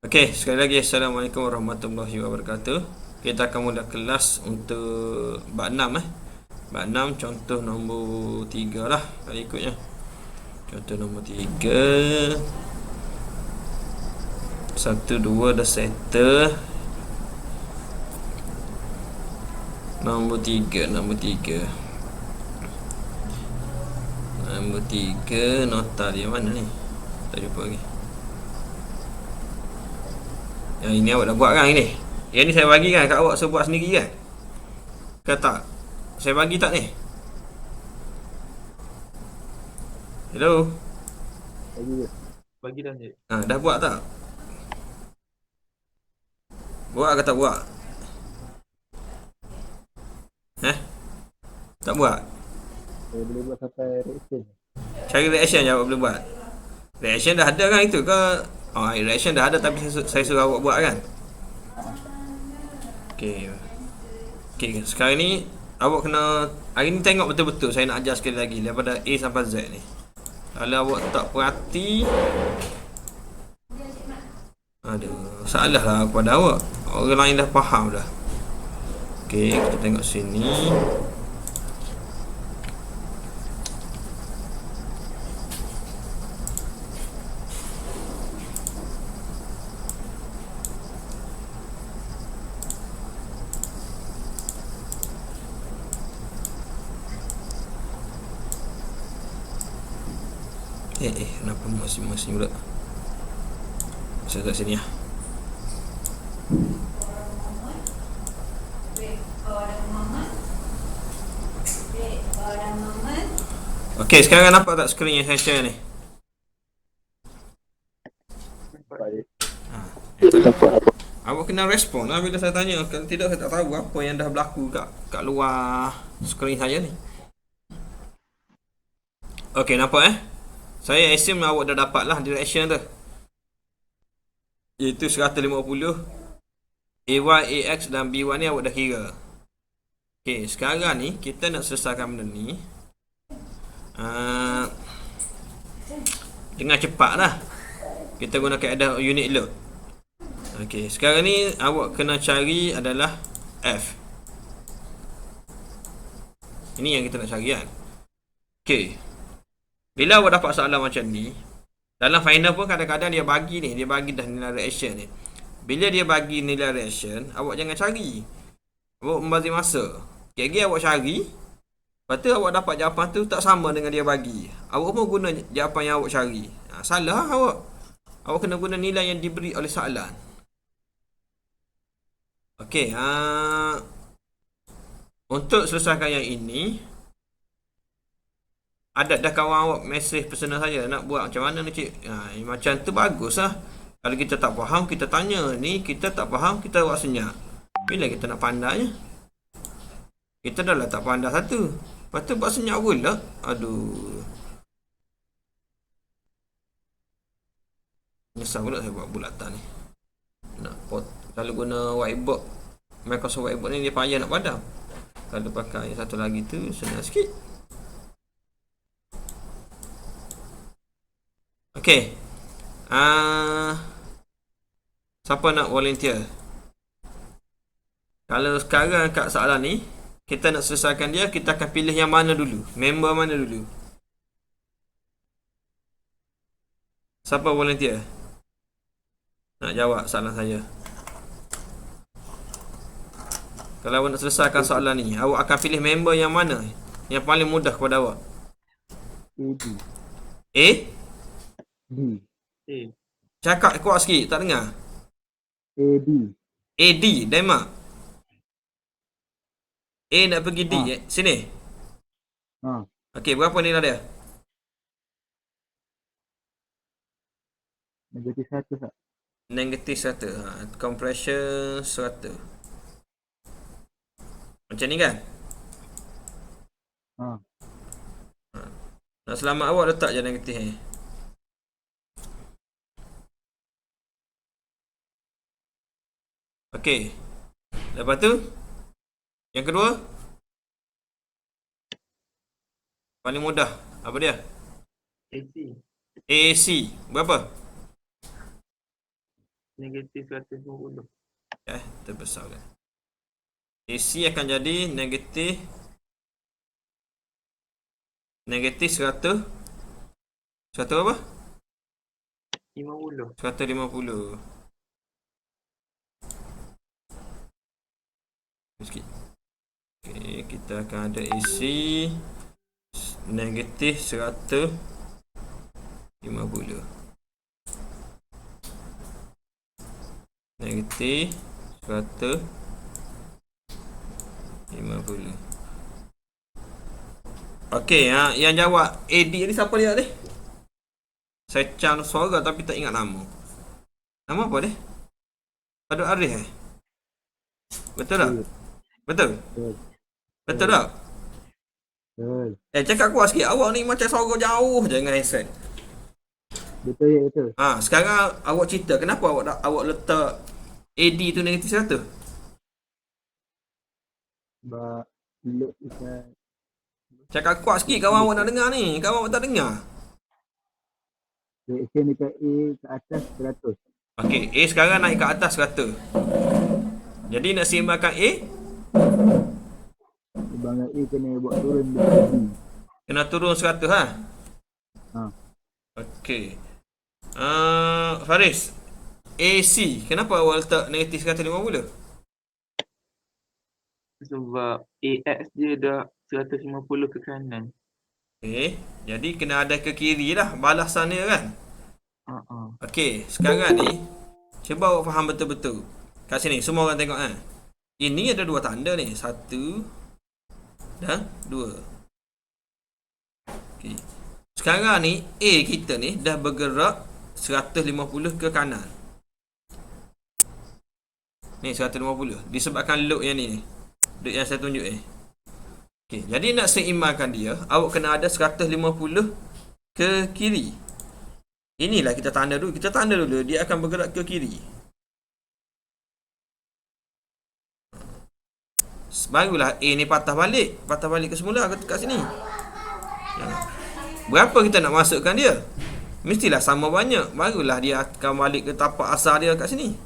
Okey, sekali lagi Assalamualaikum warahmatullahi wabarakatuh. Kita akan mula kelas untuk bab 6 Bab 6 contoh nombor 3 lah kali ikutnya. Contoh nombor 3. 1 2 dah settle. Nombor 3, nombor 3. Nombor 3 nota dia mana ni? Tak jumpa lagi. Yang ini awak dah buat kan ini? Yang ni saya bagi kan kat awak, saya buat sendiri kan? Ke tak? Saya bagi tak ni? Hello? Bagi dah je. Dah buat tak? Buat ke tak buat? Eh? Tak buat? Saya boleh buat sampai reaction. Cari reaction je awak boleh buat. Reaction dah ada kan itu ke? Reaction dah ada tapi saya suruh awak buat kan? Okey. Okey, sekarang ni awak kena hari ni tengok betul-betul saya nak ajar sekali lagi daripada A sampai Z ni. Kalau awak tak perhati, salah lah kepada awak. Orang lain dah faham dah. Okey, kita tengok sini. Kenapa masing-masing pula? Saya kat sini lah. Okey, sekarang nampak tak skrin yang saya share ni? Baik. Awak kena respon lah bila saya tanya. Kalau tidak saya tak tahu apa yang dah berlaku kat luar skrin saya ni. Okey, nampak Saya assume awak dah dapat lah direction tu. Iaitu 150 AY, AX dan BY ni awak dah kira. Okey, sekarang ni kita nak selesaikan benda ni dengan cepat lah. Kita guna kaedah unit load. Okey, sekarang ni awak kena cari adalah F. Ini yang kita nak cari kan. Okey, bila awak dapat soalan macam ni, dalam final pun kadang-kadang dia bagi ni, dia bagi dah nilai reaction ni. Bila dia bagi nilai reaction, awak jangan cari. Awak membazir masa. Kira-kira awak cari, lepas tu awak dapat jawapan tu tak sama dengan dia bagi. Awak pun guna jawapan yang awak cari. Salah awak. Awak kena guna nilai yang diberi oleh soalan. Okey, untuk selesaikan yang ini, ada dah kawan awak mesej personal saya nak buat macam mana ni cik. Macam tu bagus lah. Kalau kita tak faham, kita tanya. Ni kita tak faham, kita buat senyap. Bila kita nak pandainya? Kita dah lah tak pandai satu. Lepas tu buat senyap pula. Aduh. Nyesal pula saya buat bulatan ni. Nak pot. Kalau guna whiteboard, Microsoft Whiteboard ni dia payah nak padam. Kalau pakai yang satu lagi tu senang sikit. Okey. Siapa nak volunteer? Kalau sekarang kat soalan ni, kita nak selesaikan dia, kita akan pilih yang mana dulu? Member mana dulu? Siapa volunteer? Nak jawab soalan saya. Kalau awak nak selesaikan soalan ni, awak akan pilih member yang mana? Yang paling mudah kepada awak? AD. A? D. A. Cakap kuat sikit, tak dengar. AD. AD, Denmark. A nak pergi D, sini. Okey, berapa nilai dia? Negatif 1 tak? Negatif 1. Compression 100. Macam ni kan? Nak selamat awak letak je negatif ni. Okey. Lepas tu, yang kedua, paling mudah. Apa dia? AC. AAC. Berapa? Negatif 150. Terbesarkan. AC akan jadi negatif 100 apa? 50. 150. Sikit. Okey, kita akan ada AC negatif 150. Negatif 150. Okey, yang jawab AD ni siapa dia ni? Saya cang suara tapi tak ingat nama. Nama apa dia? Abdul Arif Betul tak? Betul? Betul. Betul tak? Betul. Cakap kuat sikit. Awak ni macam suara jauh je dengan headset. Betul ya, betul. Sekarang awak cerita kenapa awak letak AD tu negatif 100? Sebab load ikan Cakap kuat sikit, kawan awak nak dengar ni. Kawan awak tak dengar. reaction dekat A ke atas 100. Okey, A sekarang naik ke atas 100. Jadi nak seimbangkan A, Sebangan A kena buat turun dekat B. kena turun 100 ha. Okey. Faris, AC, kenapa awak letak negatif 150? Sebab AX dia dah 150 ke kanan. Okey, jadi kena ada ke kiri lah balasan dia kan. Okey, sekarang ni cuba awak faham betul-betul. Kat sini semua orang tengok kan. Ini ada dua tanda ni, 1 dan 2. Okey. Sekarang ni A kita ni dah bergerak 150 ke kanan. Ni 150 disebabkan load yang ni. Load yang saya tunjuk ni. Okey, jadi nak seimbangkan dia, awak kena ada 150 ke kiri. Inilah kita tanda dulu. Kita tanda dulu dia akan bergerak ke kiri. Barulah A ni patah balik ke semula kat sini. Berapa kita nak masukkan dia? Mestilah sama banyak. Barulah dia akan balik ke tapak asal dia kat sini.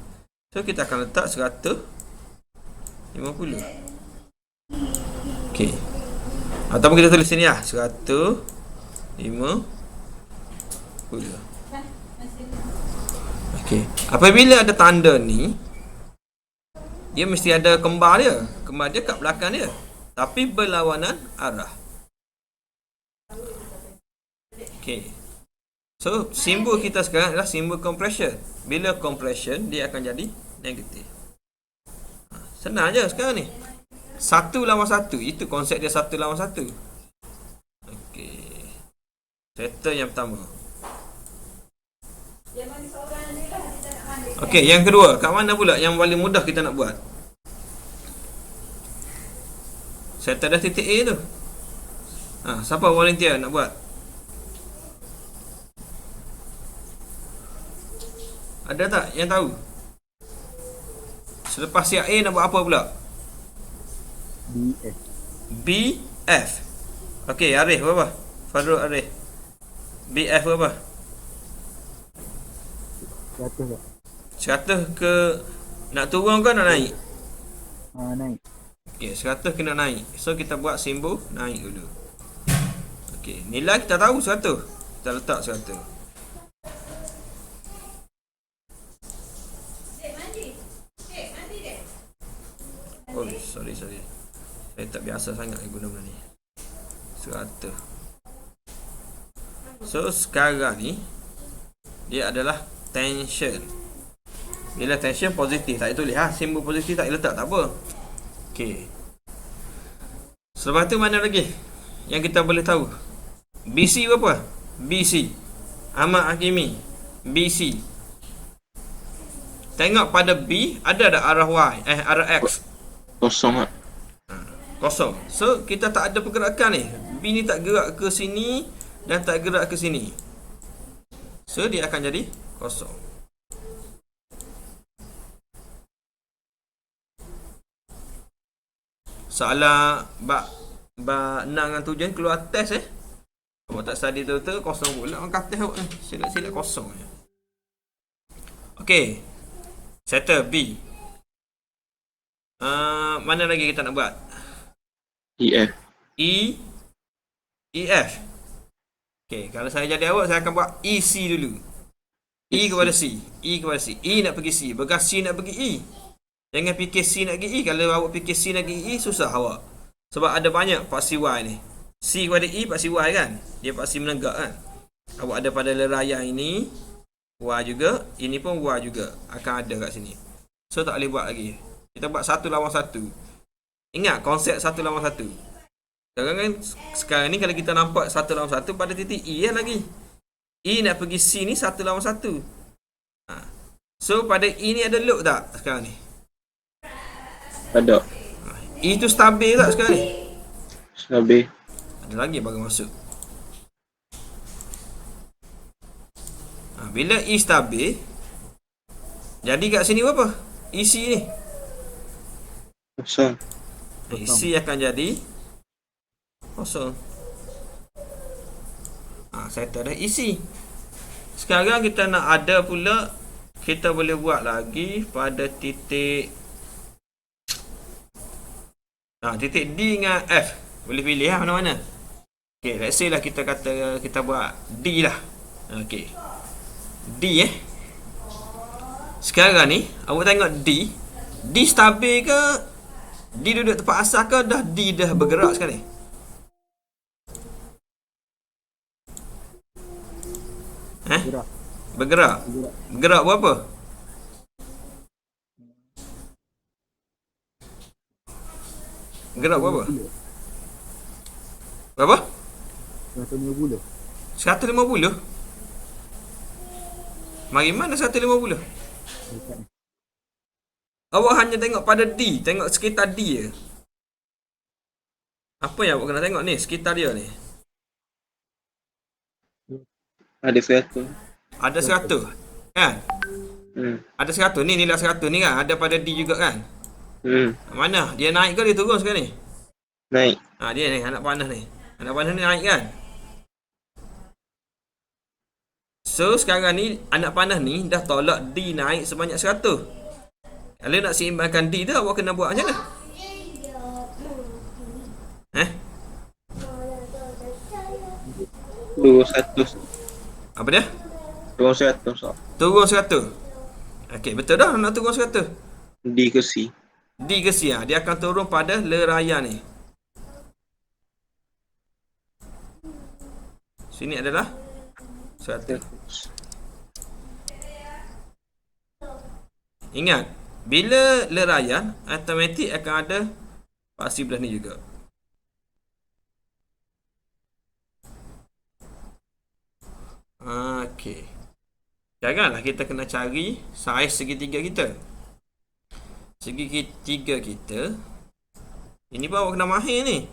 So kita akan letak 150. Okey. Ataupun kita tulis sini lah 150. Okey. Apabila ada tanda ni, dia mesti ada kembar dia. Kembar dia kat belakang dia, tapi berlawanan arah. Okey. So, simbol kita sekarang adalah simbol compression. Bila compression, dia akan jadi negatif. Senang je sekarang ni. 1 lawan 1. Itu konsep dia 1 lawan 1. Okey. Settle yang pertama. Okey, yang kedua. Kat mana pula yang paling mudah kita nak buat? Settle dah titik A tu. Siapa volunteer nak buat? Ada tak yang tahu? Selepas siap A nak buat apa pula? BF. BF. Okey, Arif berapa? Fadrul Arif. BF berapa? 100 tak? 100 ke nak turun ke nak naik? Naik. Okey, 100 kena naik. So kita buat simbol naik dulu. Okey, nilai kita tahu 100. Kita letak 100. Oh, sorry. Saya tak biasa sangat guna benda ni. 100. So sekarang ni dia adalah tension. Bila tension positif, tak tulis simbol positif tak letak, tak apa. Okey. Selepas tu mana lagi yang kita boleh tahu? BC berapa? BC. Ahmad Hakimi. BC. Tengok pada B ada arah Y, arah X. Kosong. Kosong. So kita tak ada pergerakan ni. B ni tak gerak ke sini dan tak gerak ke sini. So dia akan jadi kosong. Soalan bab 6 dengan 7 keluar test Awak tak study betul-betul kosong pula orang kata awak silap-silap kosong je. Okey. Settle B. Mana lagi kita nak buat? EF. E, EF. Okay, kalau saya jadi awak, saya akan buat EC dulu. E kepada C. E kepada C. E nak pergi C. Bekas C nak pergi E. Jangan fikir C nak pergi E. Kalau awak fikir C nak pergi E, susah awak. Sebab ada banyak paksi Y ni. C kepada E, paksi Y kan? Dia paksi menegak kan? Awak ada pada leraya ini, Y juga. Ini pun Y juga. Akan ada kat sini. So, tak boleh buat lagi. Kita buat 1 lawan 1. Ingat konsep 1 lawan 1. Sekarang ni kalau kita nampak 1 lawan 1 pada titik E lagi. E nak pergi C ni 1 lawan 1. So pada E ni ada loop tak sekarang ni? Ada. E tu stabil tak sekarang ni? Stabil. Ada lagi bagi masuk. Bila E stabil, jadi kat sini berapa? EC ni. Kosong. EC akan jadi kosong. Settle dah EC. Sekarang kita nak ada pula, kita boleh buat lagi pada titik titik D dengan F. Boleh pilih lah mana-mana. Okay, let's say lah kita kata kita buat D lah. Okay, D Sekarang ni awak tengok D. D stabil ke? D duduk tempat asal ke? D dah bergerak sekarang ni? Gerak. Bergerak. Bergerak berapa? Bergerak berapa? Berapa? 150. 150? Mari mana 150? Dekat ni. Awak hanya tengok pada D. Tengok sekitar D je. Apa yang awak kena tengok ni? Sekitar dia ni. Ada 100. Ada 100. Kan? Ada 100 ni. Nilai 100 ni kan? Ada pada D juga kan? Mana? Dia naik ke dia turun sekarang ni? Naik. Dia ni. Anak panah ni. Anak panah ni naik kan? So sekarang ni anak panah ni dah tolak D naik sebanyak 100. Kalau nak seimbangkan D tu, awak kena buat macam mana? Turun 100. Apa dia? Turun 100. So. Turun 100. Okey, betul dah nak turun 100. D ke C. D ke C, dia akan turun pada leraya ni. Sini adalah 100. Ingat, bila leraya, automatik akan ada paksi belah ni juga. Okey. Janganlah kita kena cari saiz segitiga kita. Segitiga kita, ini pun awak kena mahir ni.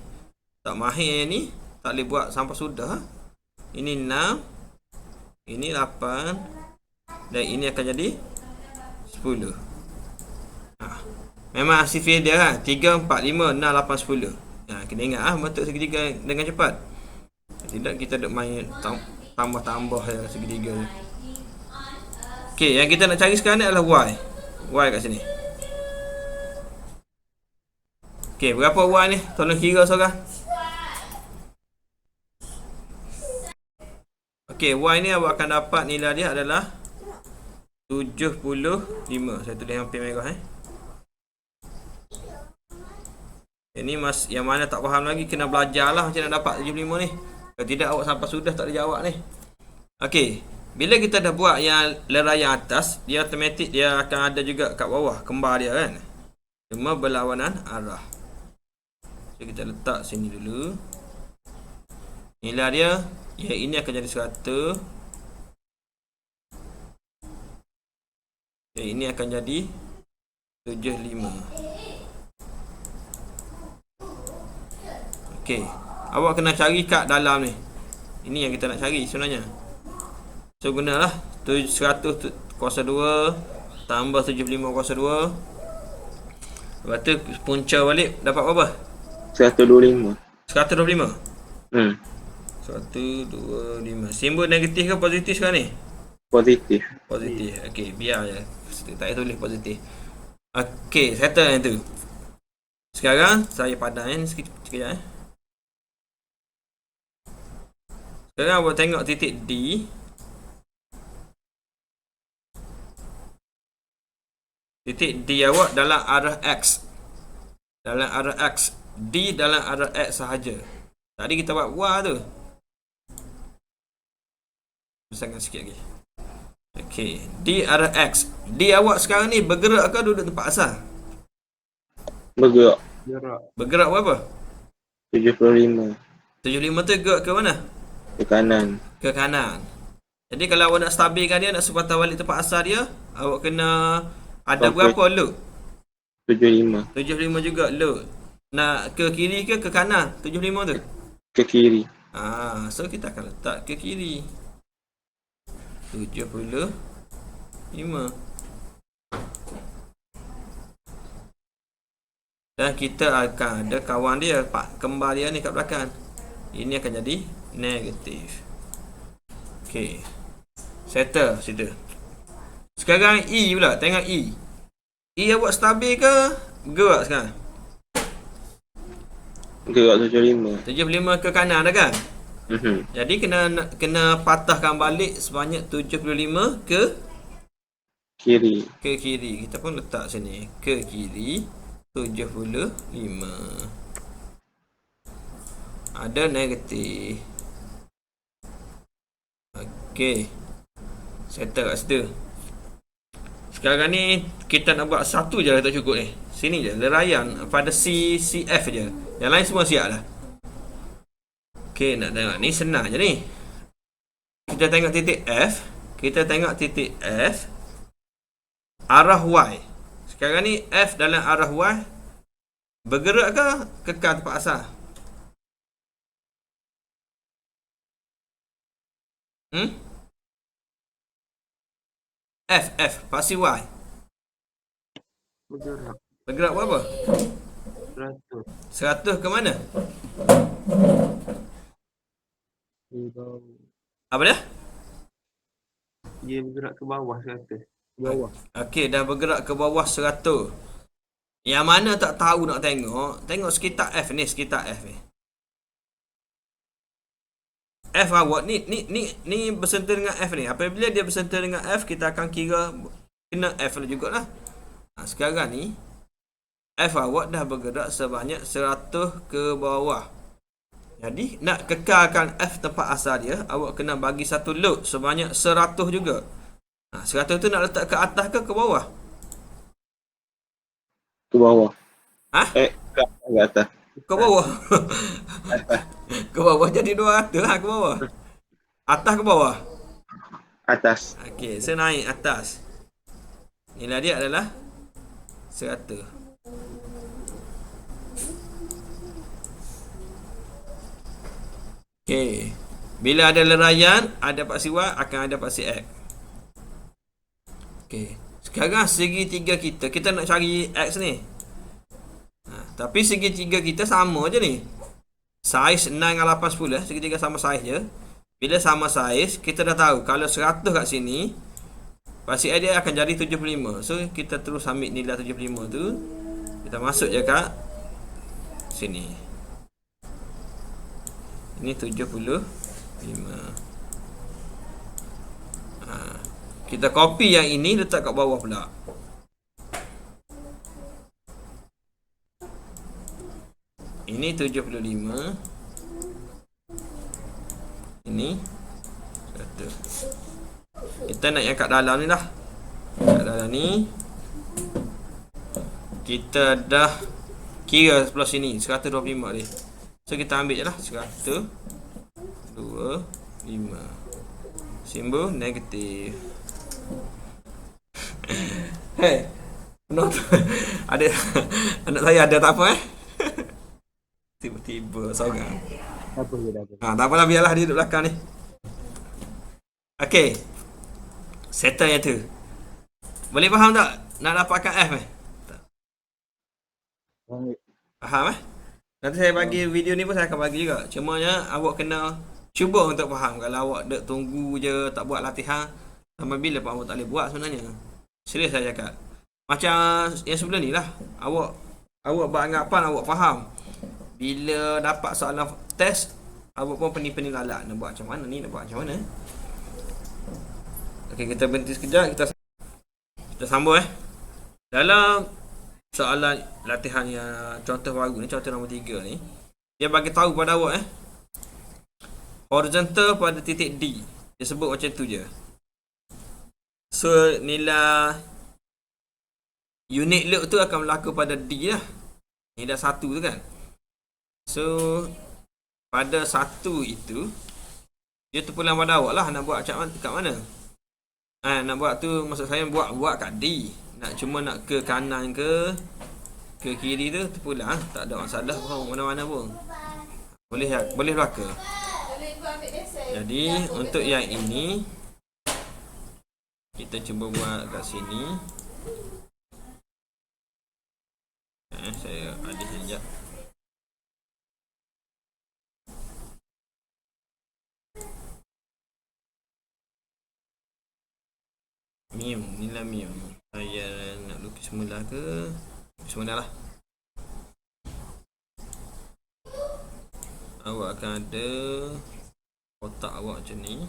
Tak mahir ni, tak boleh buat sampai sudah. Ini 6, ini 8, dan ini akan jadi 10. Memang sifir dia kan, 3, 4, 5, 6, 8, 10. Kena ingat bentuk segitiga dengan cepat. Tidak kita duk main tambah-tambah segitiga. Okey, yang kita nak cari sekarang ni adalah Y. Y kat sini. Okey, berapa Y ni? Tolong kira seorang. Okey, Y ni awak akan dapat nilai dia adalah 75. Saya tulis hampir merah Ini yang mana tak faham lagi kena belajar lah macam nak dapat 75 ni. Kalau tidak awak sampai sudah tak ada jawab ni. Okey, bila kita dah buat yang leraya atas, dia automatik dia akan ada juga kat bawah kembar dia kan. Cuma berlawanan arah. So kita letak sini dulu. Nilai dia, yang ini akan jadi 100. Yang ini akan jadi 75. Okey, awak kena cari kat dalam ni. Ini yang kita nak cari sebenarnya. So gunalah 100 kuasa 2 tambah 75 kuasa 2. Lepas tu punca balik dapat berapa? 125. 125. 125. Simbol negatif ke positif sekarang ni? Positif. Positif. Okey, biar je. Tak payah tulis positif. Okey, settle yang tu. Sekarang saya padan sekejap eh. Sekarang awak tengok titik D. Titik D awak dalam arah X. Dalam arah X. D dalam arah X sahaja. Tadi kita buat Y tu. Besarkan sikit lagi. Okey, D arah X. D awak sekarang ni bergerak ke duduk tempat asal? Bergerak. Gerak. Bergerak berapa? 75. 75 tu gerak ke mana? Ke kanan. Ke kanan. Jadi kalau awak nak stabilkan dia, nak supaya balik tempat asal dia, awak kena ada Sampai. berapa load? 75. 75 juga load. Nak ke kiri ke kanan? 75 tu. Ke kiri. So kita akan letak ke kiri. 75. Dan kita akan ada kawan dia, pak kembar dia ni kat belakang. Ini akan jadi negatif. Okey. Settle situ. Sekarang E pula, tengok E. E awak stabil ke gerak sekarang? Gerak 75. 75 ke kanan dah kan? Mhm. Jadi kena patahkan balik sebanyak 75 ke Kiri. kiri. Kita pun letak sini. Ke kiri 75. Ada negatif. Okey. Settle kat situ. Sekarang ni kita nak buat satu je tak cukup ni. Sini je, leraian pada CF je. Yang lain semua siap dah. Okey, nak tengok ni senang je ni. Kita tengok titik F. Kita tengok titik F. Arah Y. Sekarang ni F dalam arah Y. Bergerak ke kekal tempat asal? F, pasti Y. Bergerak. Bergerak berapa? 100. 100 ke mana? Di bawah. Apa dia? Dia bergerak ke bawah 100. Di bawah. Okey, dah bergerak ke bawah 100. Yang mana tak tahu nak tengok, tengok sekitar F ni, sekitar F ni. F awak ni bersentuh dengan F ni. Apabila dia bersentuh dengan F, kita akan kira kena F jugalah. Sekarang ni F awak dah bergerak sebanyak 100 ke bawah. Jadi nak kekalkan F tempat asal dia, awak kena bagi satu load sebanyak 100 juga. 100 tu nak letak ke atas ke bawah? Ke bawah. Ha? Ke atas. Ke bawah. Ke bawah jadi 200 lah, ke bawah. Atas ke bawah? Atas. Okey, saya naik atas. Nilai dia adalah 100. Okey. Bila ada leraian, ada paksi Y, akan ada paksi X. Okey. Sekarang segitiga kita nak cari X ni. Tapi segitiga kita sama je ni. Saiz 9 dengan 8, 10. Segitiga sama saiz je. Bila sama saiz, kita dah tahu kalau 100 kat sini, paksi X dia akan jadi 75. So kita terus ambil nilai 75 tu, kita masuk je kat sini. Ini 75. Kita copy yang ini, letak kat bawah pula. Ini 75. Ini 100. Kita nak yang kat dalam ni dah. Kat dalam ni kita dah kira sebelah sini 125 ni. So kita ambil je lah 125. Simbol negatif. Hey, ada anak saya ada tak apa tiba-tiba seorang. Apa je dah. Tak apalah, biarlah dia duduk belakang ni. Okey. Settle yang tu. Boleh faham tak nak dapatkan F ni? Faham eh? Nanti saya bagi video ni pun saya akan bagi juga. Cumanya awak kena cuba untuk faham. Kalau awak duk tunggu je tak buat latihan, Sampai bila Pak awak tak boleh buat sebenarnya? Serius saya cakap. Macam yang sebelum ni lah. Awak beranggapan awak faham. Bila dapat soalan test, awak pun pening-pening lalak. Nak buat macam mana ni? Nak buat macam mana? Okey, kita berhenti sekejap. Kita sambung Dalam soalan latihan yang contoh baru ni, contoh nombor 3 ni, dia bagi tahu pada awak horizontal pada titik D. Dia sebut macam tu je. So nilai unit load tu akan berlaku pada D lah. Nilai 1 tu kan. So pada 1 itu dia terpulang pada awak lah nak buat kat mana. Nak buat tu, maksud saya buat kat D. Nak ke kanan ke kiri tu terpulang, tak ada masalah pun mana-mana pun. Boleh berlaku. Jadi untuk yang ini kita cuba buat kat sini. Saya adih sekejap. Nilai mu. Saya nak lukis semula ke? Semula lah. Awak akan ada kotak awak macam ni.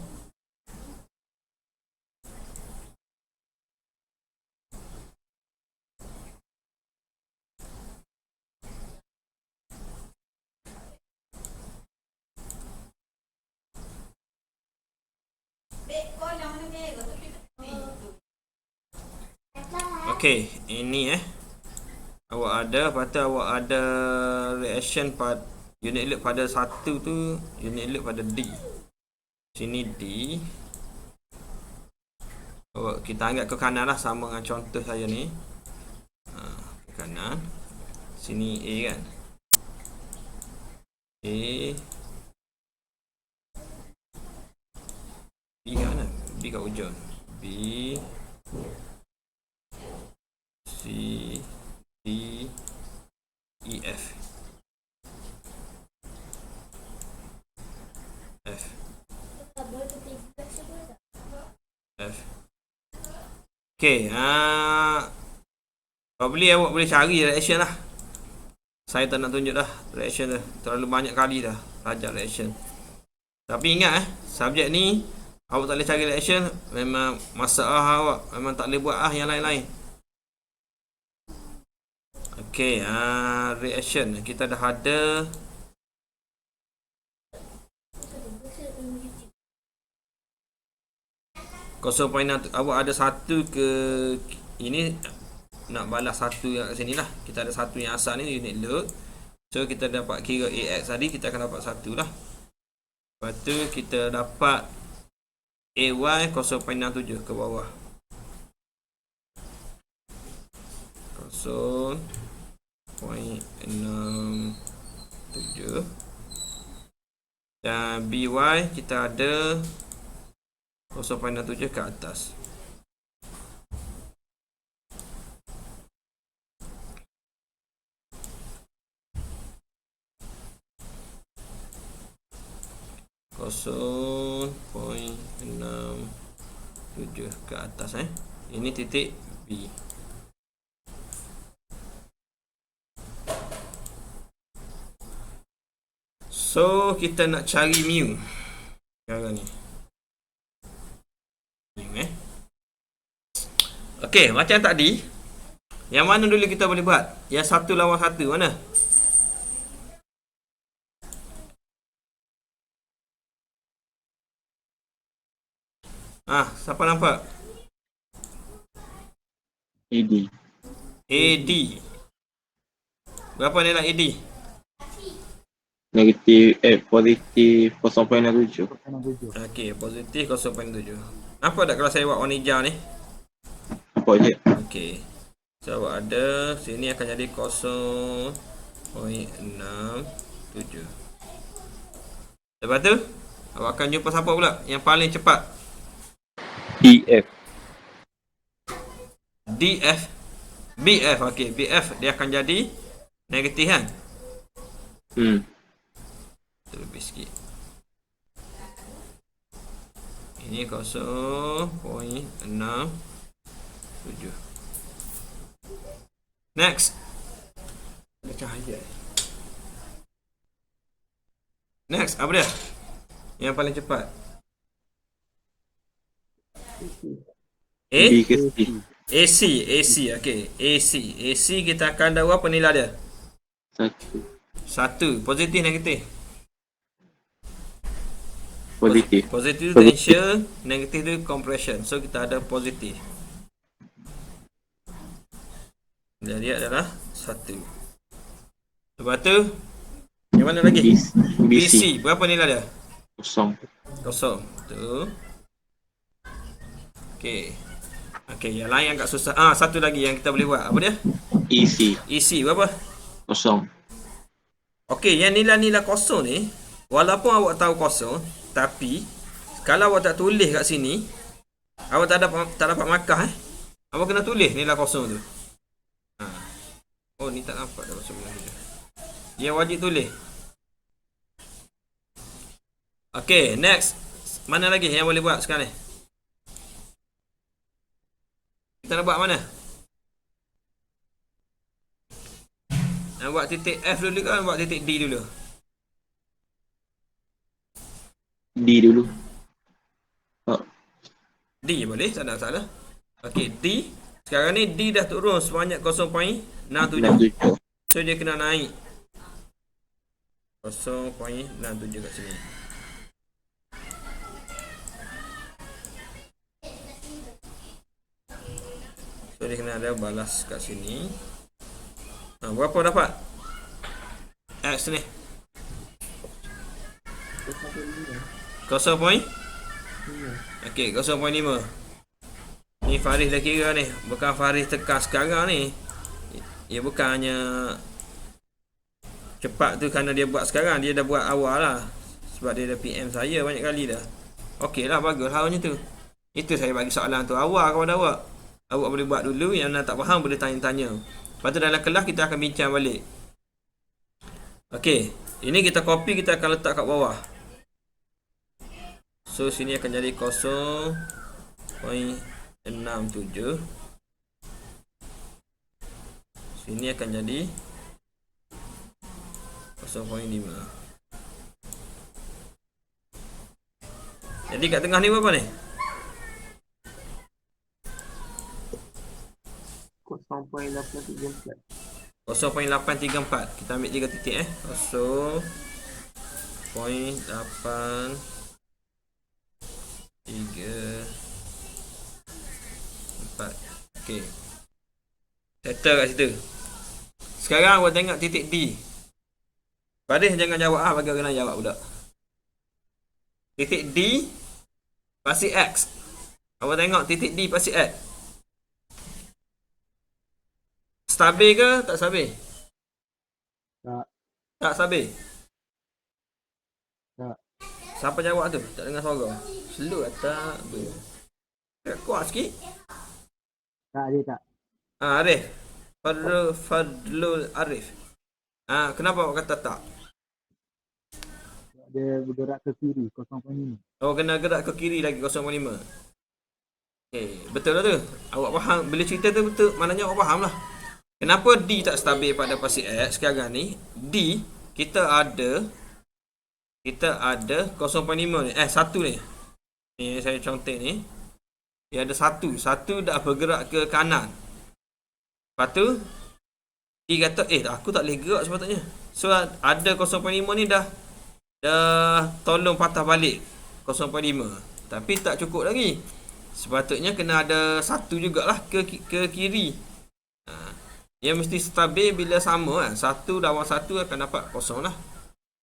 Okey, ini awak ada, lepas tu awak ada reaction pada unit load pada 1 tu, unit load pada D. Sini D. Kita anggap ke kanan lah, sama dengan contoh saya ni. Ke kanan. Sini A kan. A. B kat mana? B kat ujung. B. C, D, E, F. F. Okay, probably awak boleh cari reaction lah. Saya tak nak tunjuk dah reaction tu. Terlalu banyak kali dah belajar reaction. Tapi ingat subjek ni awak tak boleh cari reaction, memang masalah awak. Memang tak boleh buat yang lain-lain. Okay, reaction kita dah ada. Awak ada satu ke ini, nak balas satu yang kat sini lah. Kita ada satu yang asal ni, unit load. So kita dapat kira AX tadi, kita akan dapat satu lah. Lepas tu kita dapat AY 0.67 ke bawah. 0.67. Dan BY kita ada 0.67 ke atas. Kosong 0.67 ke atas Ini titik B. So kita nak cari mu sekarang ni. Okey, macam tadi, yang mana dulu kita boleh buat? Yang satu lawan satu mana? Siapa nampak? AD. AD. Berapa nilai AD? Positif 0.67. Okey, positif 0.7. Nampak tak kalau saya buat warna hijau ni? Nampak je. Okey. So awak ada, sini akan jadi 0.67. Lepas tu, awak akan jumpa siapa pula yang paling cepat? DF. DF. BF, okey. BF dia akan jadi negatif kan? Lebih sikit. Ini 0.67. Next. Ada cahaya. Next, apa dia? Yang paling cepat. A? B ke C? AC, okey. AC kita akan tahu apa nilai dia? 1. 1. Positif, negatif. Positif. Positif tu tension, negatif tu compression. So kita ada positif. Jadi dia adalah 1. Lepas tu, yang mana lagi? BC. Berapa nilai dia? 0. 0. Tu. Okey. Okey, yang lain agak susah. Satu lagi yang kita boleh buat. Apa dia? EC. EC berapa? 0. Okey, yang nilai-nilai kosong ni, walaupun awak tahu kosong, tapi kalau awak tak tulis kat sini, awak tak dapat markah Awak kena tulis nilai kosong tu. Oh, ni tak nampak dah kosong tu. Dia wajib tulis. Okey, next. Mana lagi yang boleh buat sekarang ni? Kita nak buat mana? Nak buat titik F dulu ke buat titik D dulu? D dulu. D boleh, tak ada masalah. Okey, D. Sekarang ni D dah turun sebanyak 0.67. So dia kena naik 0.67 kat sini. So dia kena ada balas kat sini. Berapa dapat? X ni 0. Okey, 0.5. Ni Faris dah kira ni. Bukan Faris tekan sekarang ni. Ia bukannya cepat tu kerana dia buat sekarang. Dia dah buat awal lah. Sebab dia dah PM saya banyak kali dah. Okey lah, bagus lah macam tu. Itu saya bagi soalan tu awal kepada awak. Awak boleh buat dulu. Yang nak tak faham boleh tanya-tanya. Lepas tu dalam kelas kita akan bincang balik. Okey. Ini kita copy, kita akan letak kat bawah. So sini akan jadi 0.67. Sini akan jadi 0.5. Jadi kat tengah ni berapa ni? 0.834. 0.834. Kita ambil 3 titik 0.834. Okey. Settle kat situ. Sekarang awak tengok titik D. Padahal jangan jawab bagi orang lain jawab budak. Titik D pasti X. Awak tengok titik D pasti X. Stabil ke tak stabil? Tak. Tak stabil. Tak. Siapa jawab tu? Tak dengar suara. Slow tak? Kuat sikit. Tak, dia tak. Arif. Fadlul Arif. Kenapa awak kata tak? Dia bergerak ke kiri 0.5. Awak kena gerak ke kiri lagi 0.5. Betul lah tu. Awak faham. Bila cerita tu betul, maknanya awak faham lah. Kenapa D tak stabil pada pasti X sekarang ni? D kita ada 0.5 ni. 1 ni. Ni saya contoh ni. Dia ada 1 dah bergerak ke kanan. Lepas tu D kata aku tak boleh gerak sepatutnya. So ada 0.5 ni dah tolong patah balik 0.5. Tapi tak cukup lagi. Sepatutnya kena ada 1 jugalah ke kiri. Yang mesti stabil bila sama 1 lawan 1 akan dapat kosong lah.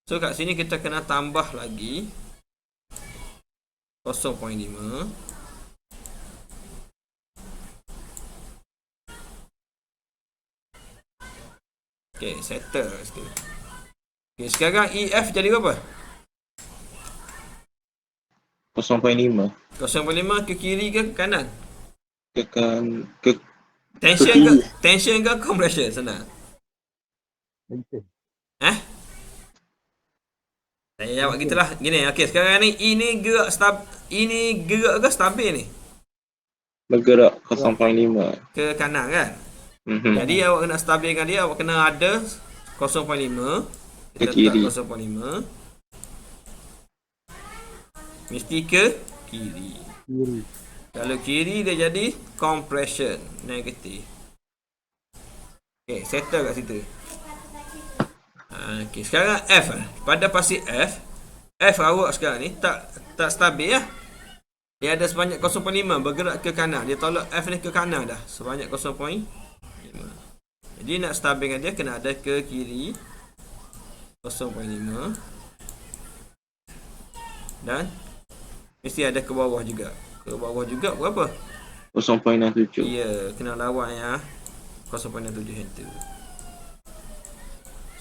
So kat sini kita kena tambah lagi 0.5. Okay, settle situ. Okay, sekarang EF jadi berapa? 0.5. 0.5 ke kiri ke kanan? Ke Tension ke compression senang? Tension. Saya jawab gitulah. Gini, okey, sekarang ni ini gerak ke stabil ni? Bergerak 0.5. Ke kanan kan? Mhm. Jadi awak kena stabilkan dia, awak kena ada 0.5. Ke Kita kiri. letak 0.5. Mesti ke kiri. Kiri. Kalau kiri dia jadi compression negatif. Okey, settle kat situ. Okey, sekarang F lah. Pada pasti F awak sekarang ni tak stabil lah. Dia ada sebanyak 0.5 bergerak ke kanan. Dia tolak F ni ke kanan dah. Sebanyak 0.5. Jadi nak stabilkan dia kena ada ke kiri 0.5. Dan mesti ada ke bawah juga. Ke bawah juga berapa? 0.67. Ya, kena lawan ya. 0.7 yang tu.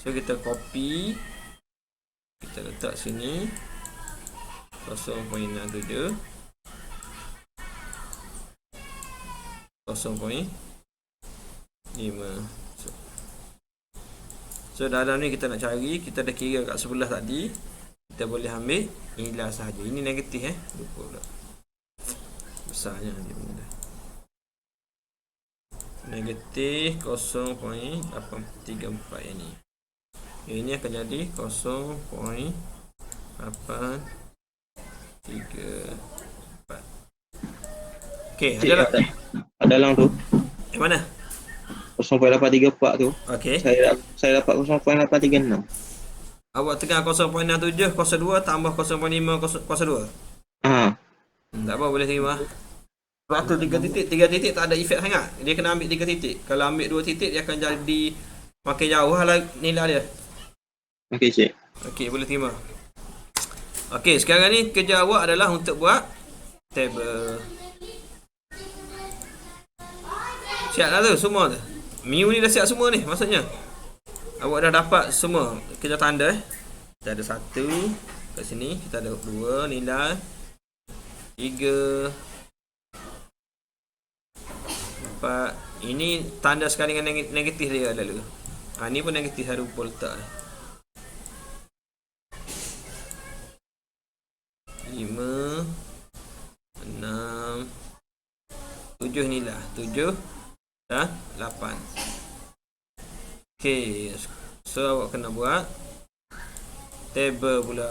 So kita copy, kita letak sini 0.67 0.5. So dalam ni kita nak cari, kita dah kira kat sebelah tadi, kita boleh ambil nilai sahaja. Ini negatif lupa pula besarnya dia benda. Negatif 0.834 ini. Ini akan jadi 0.834. Okey, Cik, ada tak? ada dalam tu Yang mana? 0.834 tu. Okey. Saya dapat 0.836. Awak tekan 0.67, 02 tambah 0.5, 02. Ah, Tak apa, boleh terima. Sebab tu 3 titik tak ada efek sangat. Dia kena ambil 3 titik. Kalau ambil 2 titik dia akan jadi makin jauh lah nilai dia. okey cik. Okey, boleh terima. Okey, sekarang ni kerja awak adalah untuk buat table. Siap dah tu semua tu. Mu ni dah siap semua ni maksudnya. Awak dah dapat semua kerja tanda Kita ada 1 kat sini, kita ada 2 nilai, 3, 4. Ini tanda sekali dengan negatif dia lalu. Ni pun negatif saya lupa letak ni. 5, 6, 7 nilai, 7 dan 8. Okey, so awak kena buat table pula.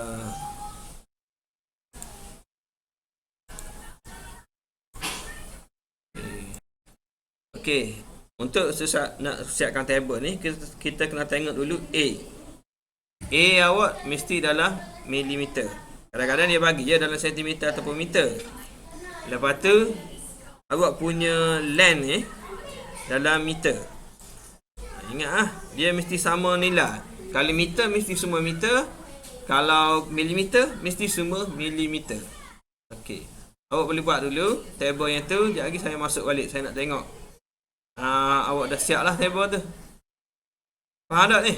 Okey, untuk nak siapkan table ni, kita kena tengok dulu A. A awak mesti dalam milimeter. Kadang-kadang dia bagi je dalam sentimeter ataupun meter. Lepas tu awak punya length ni dalam meter. Ingat dia mesti sama nilai. Kalau meter mesti semua meter, kalau milimeter mesti semua milimeter. Okey. Awak boleh buat dulu table yang tu. Sekejap lagi saya masuk balik, saya nak tengok. Awak dah siap lah table tu. Faham tak ni?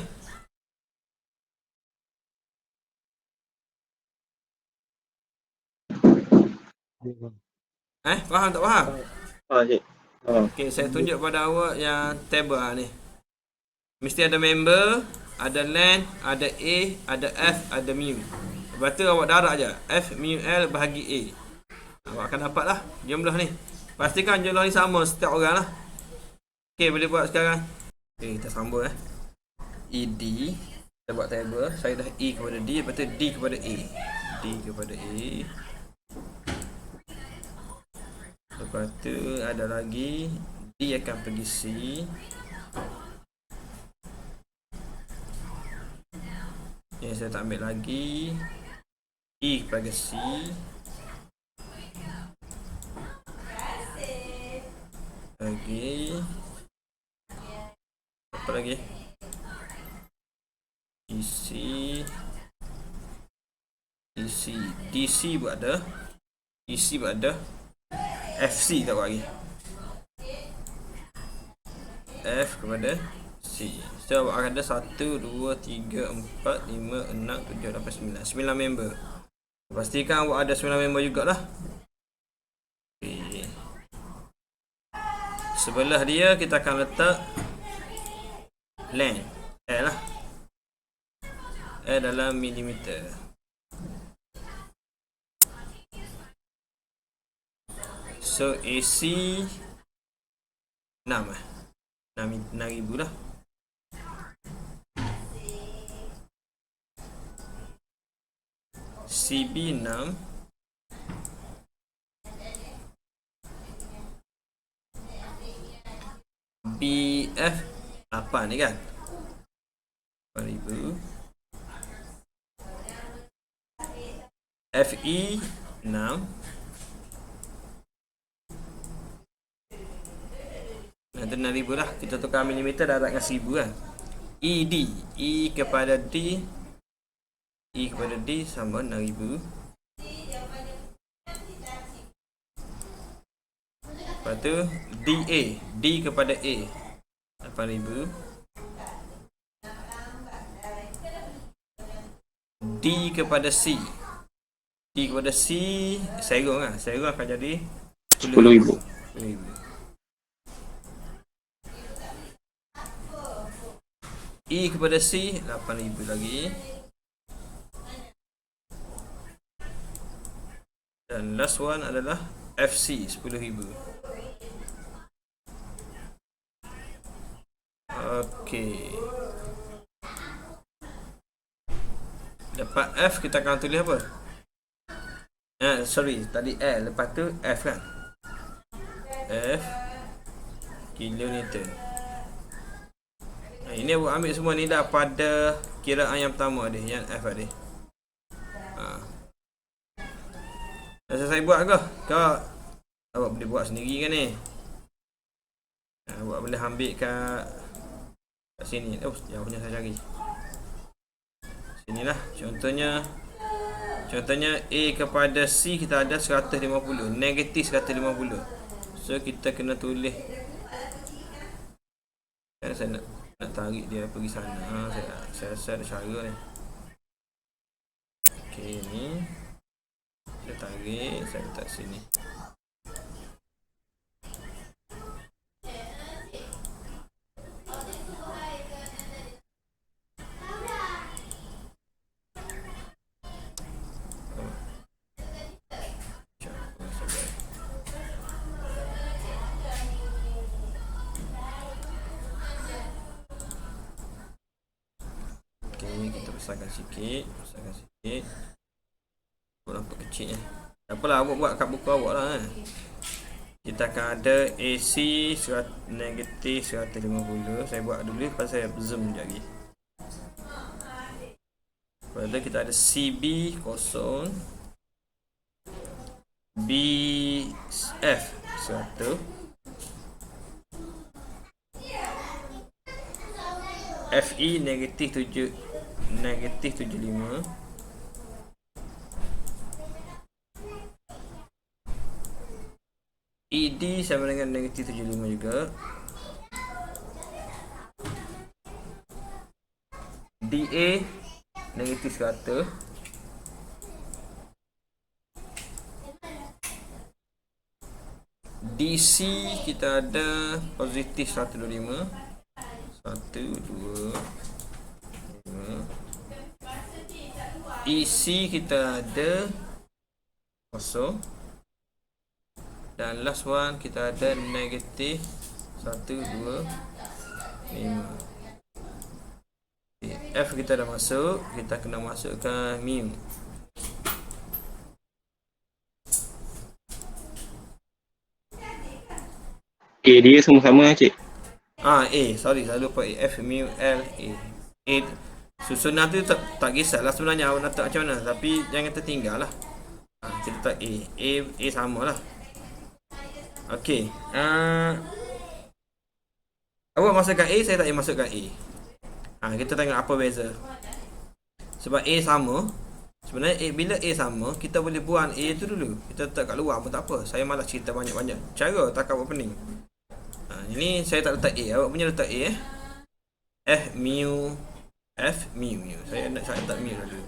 Faham tak faham? Cik. Okey, saya tunjuk pada awak yang table ni. Mesti ada member, ada length, ada A, ada F, ada mu. Lepas tu awak darab je F mu L bahagi A. Awak akan dapat lah jumlah ni. Pastikan jumlah ni sama setiap orang lah. Okey, boleh buat sekarang. Okey, kita sambung ED. Kita buat table. Saya dah E kepada D, lepas tu D kepada A. D kepada A. Lepas tu ada lagi D akan pergi C. Saya tak ambil lagi. E kepada C. Lagi. Apa lagi? EC. EC. DC buat ada. EC buat ada. FC tak buat lagi. F kepada C. So awak akan ada 1, 2, 3, 4, 5, 6, 7, 8, 9. 9 member. Pastikan awak ada 9 member jugalah. Okay. Sebelah dia kita akan letak length L lah. L dalam milimeter. So AC 6 lah. 6,000 lah. CB 6. BF 8 ni kan. 8,000. FE 6. Nanti 6,000 lah. Kita tukar milimeter darab dengan 1,000 kan. ED. E kepada D. E kepada D sama 6,000. Lepas tu DA. D kepada A 8,000. D kepada C. D kepada C serong lah. Serong akan jadi 10,000. 10,000. E kepada C 8,000 lagi. Dan last one adalah FC 10,000. Okey. Lepas F kita akan tulis apa? Sorry, tadi L, lepas tu F kan? F kilonewton. Ini awak ambil semua ni dah pada kiraan yang pertama dia, yang F ada. Rasa saya buat ke? Kau awak boleh buat sendiri kan ni? Awak boleh ambil kat sini. Oh, jauh punya saya cari. Sinilah contohnya A kepada C kita ada 150, negatif 150. So kita kena tulis. Kan saya nak tarik dia pergi sana. Saya rasa ada cara ni. Okey, ni saya tarik, saya letak sini. Kita besarkan sikit. Nampak kecil ni. Tak apalah, awak buat kat buku awak lah kan. Kita akan ada AC negatif 150. Saya buat dulu, lepas saya zoom sekejap lagi. Lepas tu kita ada CB 0, BF 1, FE negatif 75, ED sama dengan negatif 75 juga, DA negatif 100, DC kita ada positif 125, 1, 2, 5. EC kita ada 0. Dan last one kita ada negatif 1, 2, 5. Okay, F kita dah masuk. Kita kena masukkan mu. Okay, dia semua sama cik. A, sorry saya lupa A. F, mu, L, A. Susunan tu tak kisahlah sebenarnya awak nak letak macam mana. Tapi jangan tertinggal lah. Kita letak A sama lah. Okey. Awak masukkan A, saya tak payah masukkan A. Kita tengok apa beza. Sebab A sama. Sebenarnya bila A sama, kita boleh buang A tu dulu. Kita letak kat luar pun tak apa. Saya malas cerita banyak-banyak. Cara tak apa pening. Ini saya tak letak A. Awak punya letak A F mu. Saya nak letak mu dulu.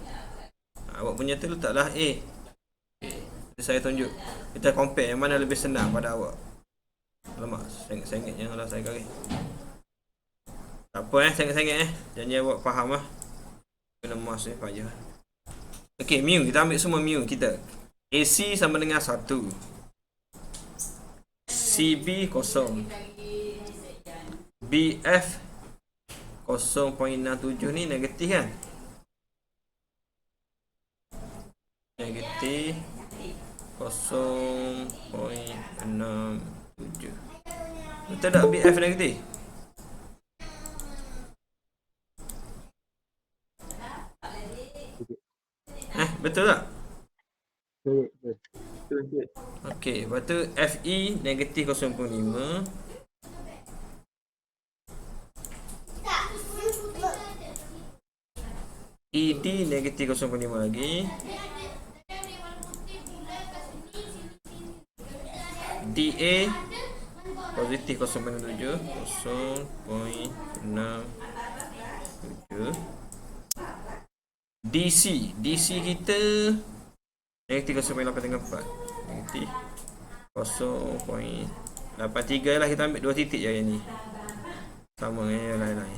Awak punya tu letaklah A. Okay. Saya tunjuk. Kita compare yang mana lebih senang pada awak. Alamak, sengit-sengitnya lah saya kari. Tak apa sengit-sengit Janji awak faham lah. Kena mas payah. Okey, mu. Kita ambil semua mu kita. AC sama dengan 1. CB kosong. BF 0.67 ni negatif kan? Negatif 0.67. Betul tak BF negatif? Betul tak? Betul. Betul, Encik. Okey, lepas tu FE negatif 0.5. ED negatif 0.5 lagi. DA positif 0.7. 0.67. DC kita negatif 0.84. Negatif 0.83 lah, kita ambil 2 titik je yang ni. Sama dengan yang lain-lain.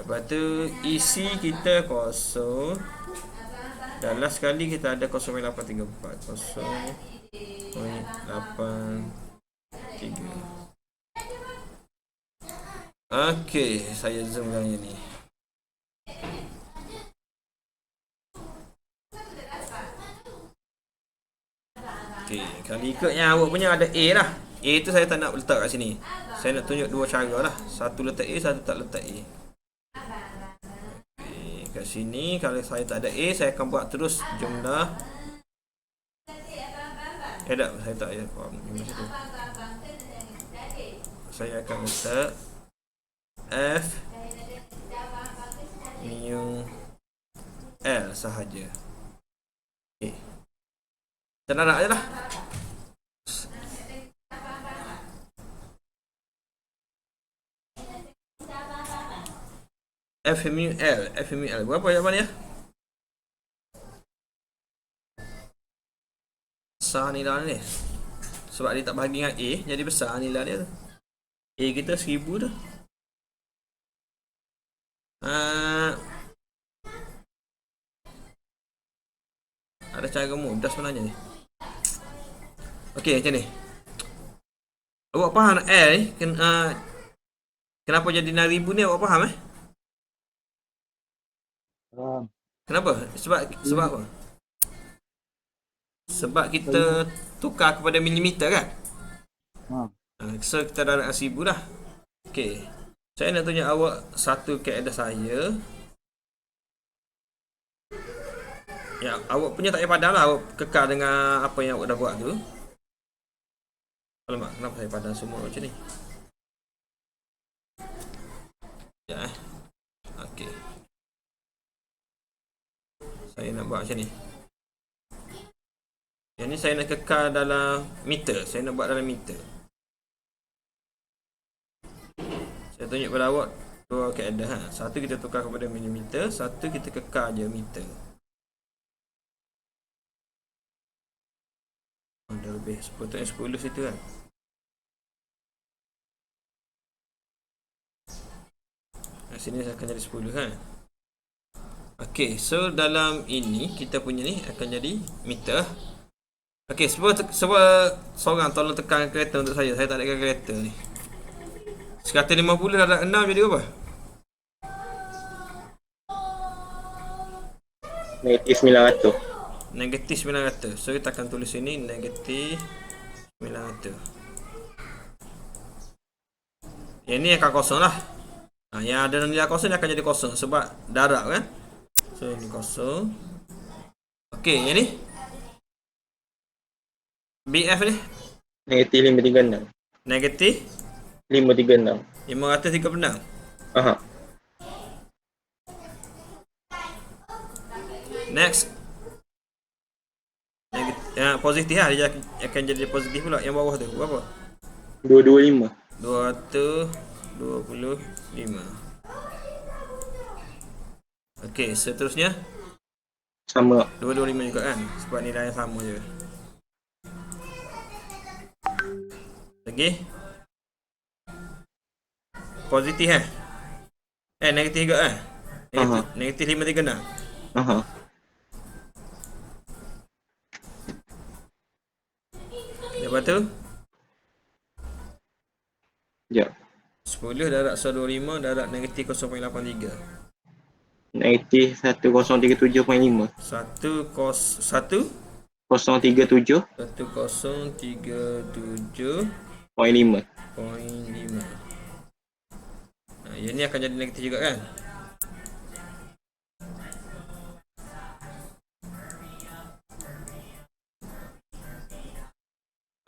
Lepas tu EC kita kosong. Dan last sekali kita ada 0.834. 0.83. Okey, saya zoomkan yang ni. Okey, kalau ikut yang awak punya ada A lah. A tu saya tak nak letak kat sini. Saya nak tunjuk dua cara lah. Satu letak A, satu tak letak A. Okey, kat sini kalau saya tak ada A, saya akan buat terus jumlah. Tak, saya tak ya. Macam tu. Saya akan letak F mu L sahaja. Okey. Kita narak je lah. F mu L. Berapa jawapan dia? Besar nilai ni. Sebab dia tak bahagi dengan A, jadi besar nilai dia tu. A kita 1000 tu. Ada cara mudah sebenarnya ni. Okey, macam ni. Awak faham L ni? Kenapa jadi 6000 ni, awak faham Kenapa? Sebab apa? Sebab kita tukar kepada milimeter kan? So kita dah ada 1000 dah. Okey. Saya nak tunjuk awak satu kaedah saya. Ya, awak punya tak payah padam lah. Awak kekal dengan apa yang awak dah buat tu. Alamak, kenapa saya padam semua macam ni? Ya, okey. Saya nak buat macam ni. Yang ni saya nak kekal dalam meter. Saya nak buat dalam meter. Saya tunjuk pada awak dua keadaan. Satu kita tukar kepada milimeter, satu kita kekal je meter. Dah lebih 10 situ kan. Sini akan jadi 10 kan. Okey, so dalam ini kita punya ni akan jadi meter. Okey, sebab seorang tolong tekan kereta untuk saya. Saya tak ada kereta ni. 150 dah ada 6 jadi apa? Negatif 900. Negatif 900. So kita akan tulis sini negatif 900. Yang ni akan kosong lah. Yang ada nilai kosong dia akan jadi kosong sebab darab kan. So ini kosong. Okey, yang ni BF ni Negatif 536. negatif 536. 536. Aha. Next. Positif lah. Dia akan jadi positif pula. Yang bawah tu berapa? 225. 225. Okey, seterusnya Sama. 225 juga kan? Sebab nilai yang sama je. Lagi positif negatif juga negatif 536. Aha. Lepas tu Sekejap. 10 darab 125 darab negatif 0.83. Negatif 1037.5. 1037.5. 1037.5. Yang ni akan jadi negatif juga kan?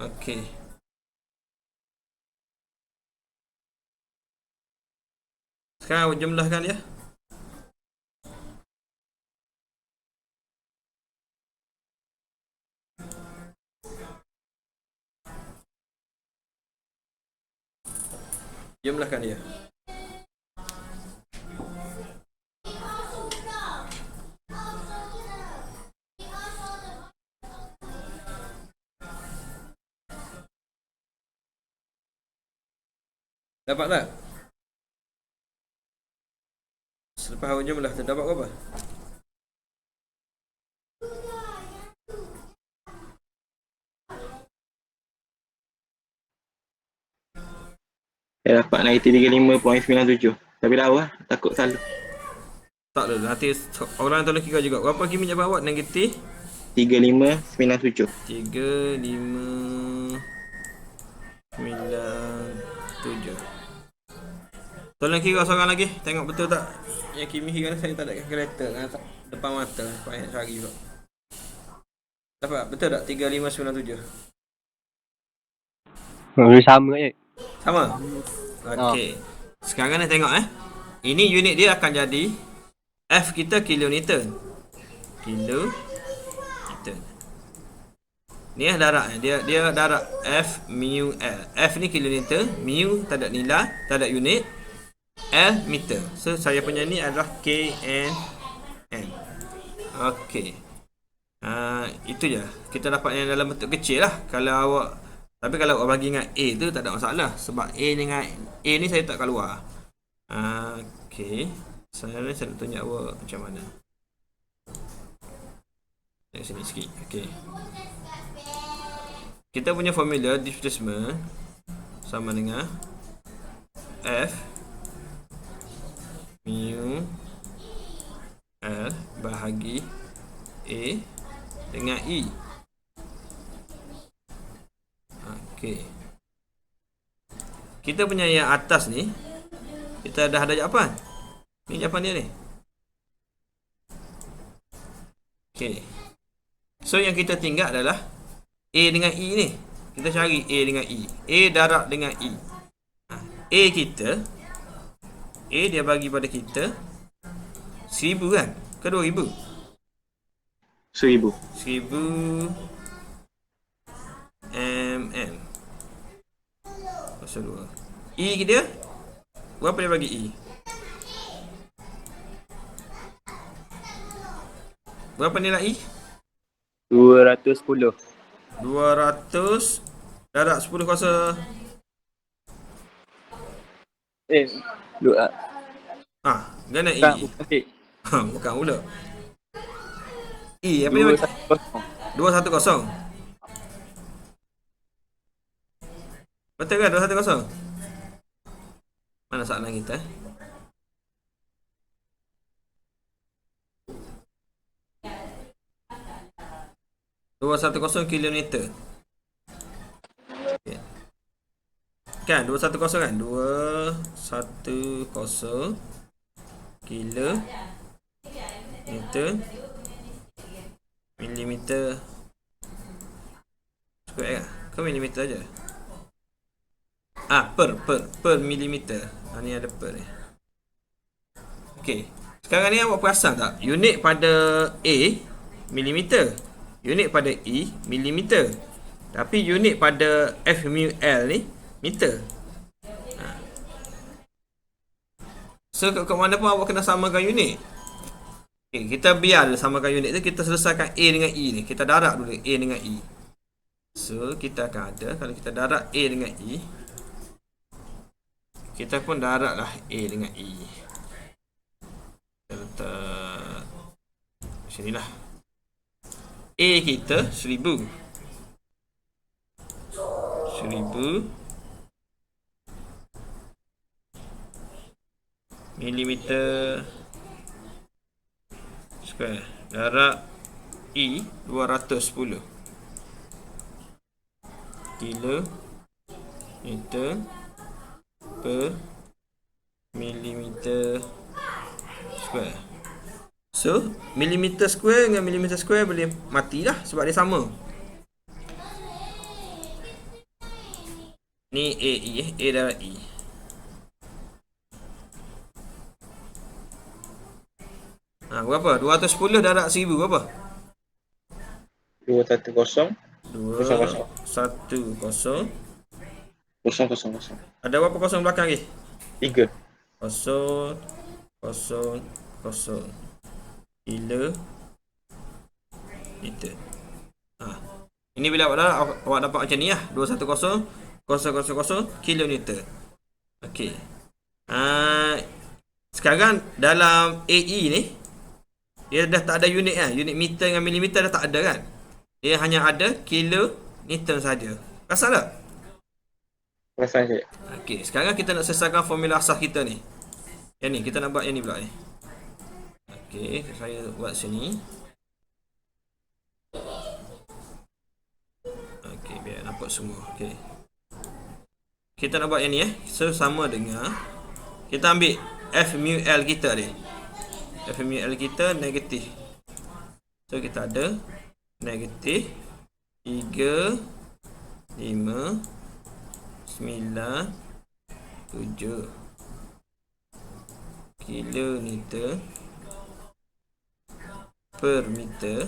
Okey. Sekarang awak jumlahkan dia. Jumlahkan dia. Dapat tak? Selepas awak jumlah tu dapat berapa? Saya dapat negatif 35.97. Tapi tahu lah, takut salah. Tak ada. Nanti orang tolong kira juga. Berapa Kimi jawapan awak? Negatif 3597. 3597. Tolong kira seorang lagi. Tengok betul tak? Yang Kimi kira saya tak ada kalkulator kan? Depan mata. Payah nak cari juga. Dapat? Betul tak? 3597. Sama je. Sama? Okey. Sekarang ni tengok Ini unit dia akan jadi F kita kilonewton. Kilonewton. Ni darab dia darab F mu L. F ni kilonewton, mu tak ada nilai, tak ada unit, L meter. So saya punya ni adalah KNM. Okey. Itu je. Kita dapat yang dalam bentuk kecil lah. Tapi kalau awak bagi dengan A tu tak ada masalah. Sebab A dengan A ni saya tak keluar. Okey. Saya nak tunjuk awak macam mana. Dari sini sikit. Okey. Kita punya formula displacement sama dengan F mu L bahagi A dengan E. Okey. Kita punya yang atas ni kita dah ada jawapan. Ni jawapan dia ni. Okey. So yang kita tinggal adalah A dengan E ni. Kita cari A dengan E. A darab dengan E. A kita, A dia bagi pada kita 1000 kan? Ke 2000? 1000. 1000 mm. Pasal 2. E dia berapa dia bagi E? Berapa nilai E? 210. 200 darab 10 kuasa. Gana E. Okey. Bukan pula. E apa dia bagi? 210. Betul kan 210? Mana soalan kita? Dua 210 kilonewton. Okay. Kan 210 kan? 210 kilo newton milimeter square kan? Ke milimeter aja? Per milimeter. Ni ada per ni. Okey. Sekarang ni awak perasan tak? Unit pada A milimeter. Unit pada E milimeter. Tapi unit pada F mu L ni meter. So kat mana pun awak kena samakan unit. Okay, kita biar samakan unit tu. Kita selesaikan A dengan E ni. Kita darab dulu A dengan E. So kita akan ada, kalau kita darab A dengan E, kita pun darab lah A dengan E. Kita letak sinilah. A kita 1000. 1000 Milimeter square. Jarak E 210 kilometer per milimeter square. So, milimeter square dengan milimeter square boleh mati lah sebab dia sama. Ni AE, A darab E. Berapa? 210 darab 1000 berapa? 210 210 000. Ada berapa kosong belakang lagi? 3. 0 0 0 kilometer. Ini bila awak dapat macam ni lah. 210 0 0 0 kilometer. Okey. Sekarang dalam AE ni dia dah tak ada unit kan. Unit meter dengan milimeter dah tak ada kan. Dia hanya ada kilonewton saja. Perasan tak? Perasan je. Okey, sekarang kita nak selesaikan formula asas kita ni. Yang ni, kita nak buat yang ni pula ni. Okey, saya buat sini. Okey, biar nampak semua. Okey. Kita nak buat yang ni So, sama dengan kita ambil F mu L kita ni. F mu L kita negatif. So, kita ada negatif 3 5 9 7 kilometer per meter.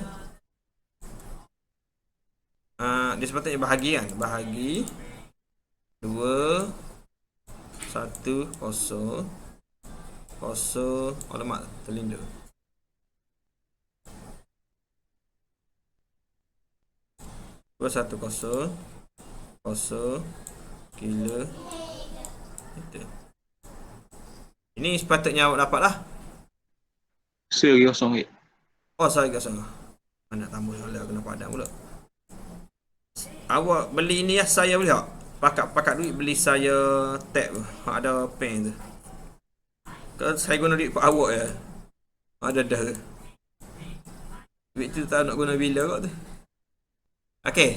Dia sepatutnya bahagi kan. Bahagi 2 1 0 0. Alamak, terlindur. Dua 1 0 0 kilometer. Ini sepatutnya awak dapat lah. Seri kosong je. Oh, saya kosong. Nak tambah soalan kena padam pula. Awak beli ni ya, saya boleh tak? Pakat duit beli saya tab ada pen tu. Kalau saya guna duit kat awak ya. Ada dah tu. Duit tu tak nak guna bila kot tu. Okey.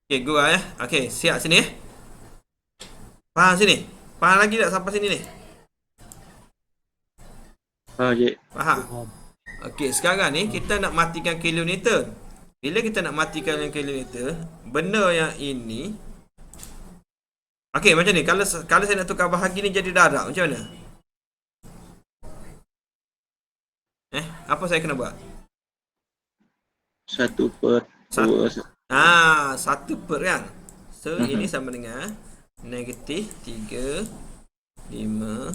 Okey, gua ya. Okey, siap sini ya. Faham sini? Faham lagi tak sampai sini ni? Je. Faham? Okey, sekarang ni kita nak matikan kilonewton. Bila kita nak matikan yang kilonewton, benda yang ini. Okey, macam ni. Kalau saya nak tukar bahagi ni jadi darab, macam mana? Apa saya kena buat? 1/2. 1 per kan? So, ini sama dengan negatif 3 5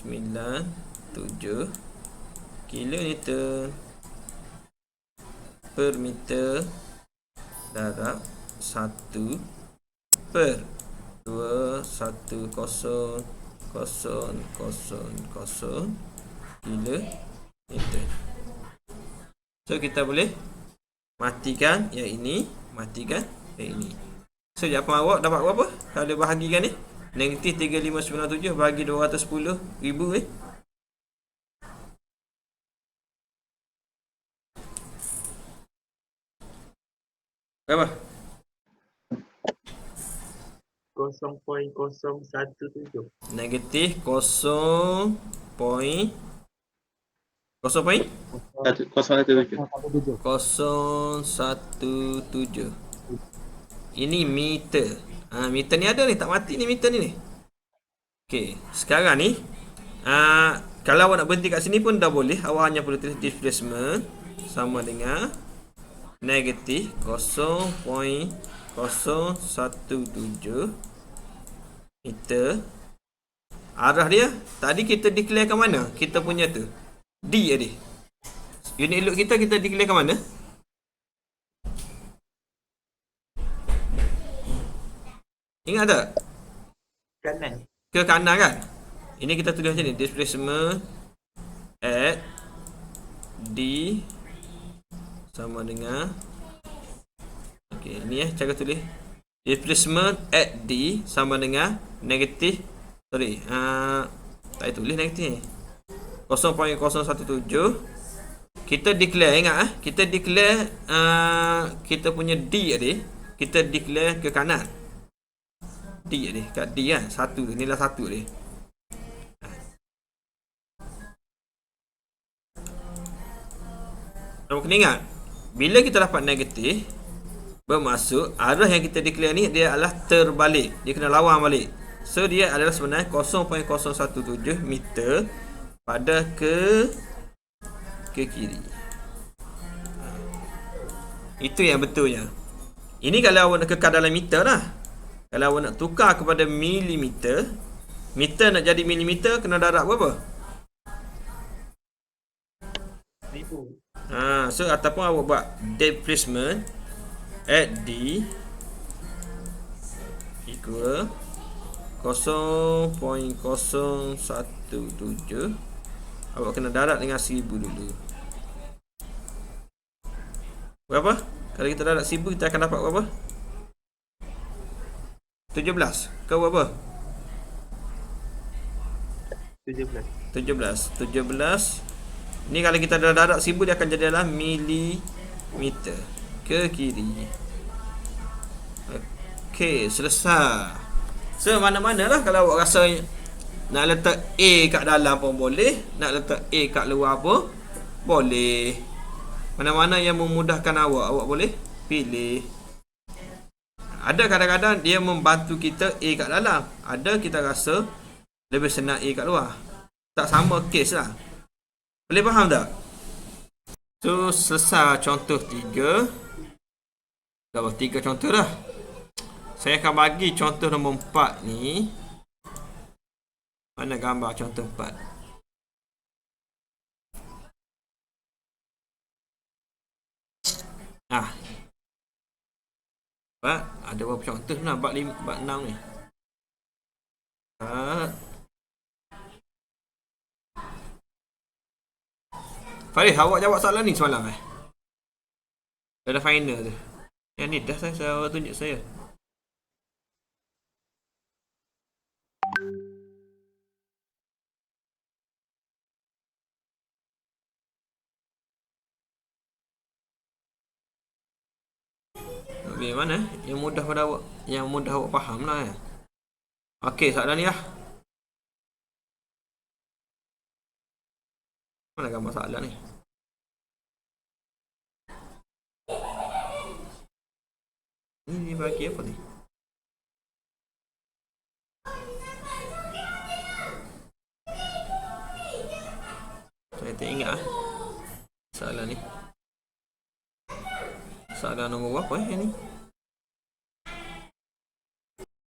9 7 kilonewton per meter darab 1 per 2 1 0 0 0 kilometer. So, kita boleh matikan yang ini, matikan yang ini. So, jawapan awak dapat berapa? Kalau bahagikan ni, negatif 3597 bagi 210,000 berapa? 0.017. Negatif 0. 0.017. Ini meter. Meter ni ada ni, tak mati ni meter ni. Okey, sekarang ni kalau awak nak berhenti kat sini pun dah boleh. Awak hanya perlu tulis displacement sama dengan negatif 0.017 meter. Arah dia tadi kita declare kat mana? Kita punya tu D tadi. Unit load kita declare kat mana? Ingat tak? Kanan. Ke kanan kan? Ini kita tulis macam ni. Displacement at D sama dengan. Okey, ni cara tulis. Displacement at D sama dengan negatif, sorry, tak tulis negatif ni, 0.017. Kita declare, ingat kita declare kita punya D tadi, kita declare ke kanan. D tadi, kat D kan, 1 nilai 1 tadi. Kena ingat, bila kita dapat negatif, bermaksud arah yang kita declare ni dia adalah terbalik, dia kena lawan balik. So dia adalah sebenarnya 0.017 meter pada ke kiri. Itu yang betulnya. Ini kalau awak nak kekal dalam meter lah. Kalau awak nak tukar kepada milimeter, meter nak jadi milimeter kena darab berapa? 1000. So ataupun awak buat displacement at D equal 0.017. Awak kena darab dengan 1000 dulu. Berapa? Kalau kita darab 1000, kita akan dapat berapa? 17 ke berapa? 17. 17. Ni kalau kita dah darab 1000, dia akan jadi dalam milimeter ke kiri. Okey, selesai. So mana-mana lah, kalau awak rasa nak letak A kat dalam pun boleh, nak letak A kat luar pun boleh. Mana-mana yang memudahkan awak boleh pilih. Ada kadang-kadang dia membantu kita A kat dalam, ada kita rasa lebih senang A kat luar. Tak sama kes lah. Boleh faham tak? So selesai contoh 3. Dah 3 contoh dah. Saya akan bagi contoh nombor 4 ni. Mana gambar contoh 4? Ada berapa contoh nak bab 5, bab 6 ni? Farid, awak jawab soalan ni semalam Dah ada final tu. Yang ni dah saya tunjuk saya. Okey, mana? Yang mudah pada awak, yang mudah awak faham lah. Okey, soalan ni lah. Mana gambar soalan ni? Ni bagi apa ni? Saya tak ingat soalan ni. Soalan nombor berapa ni?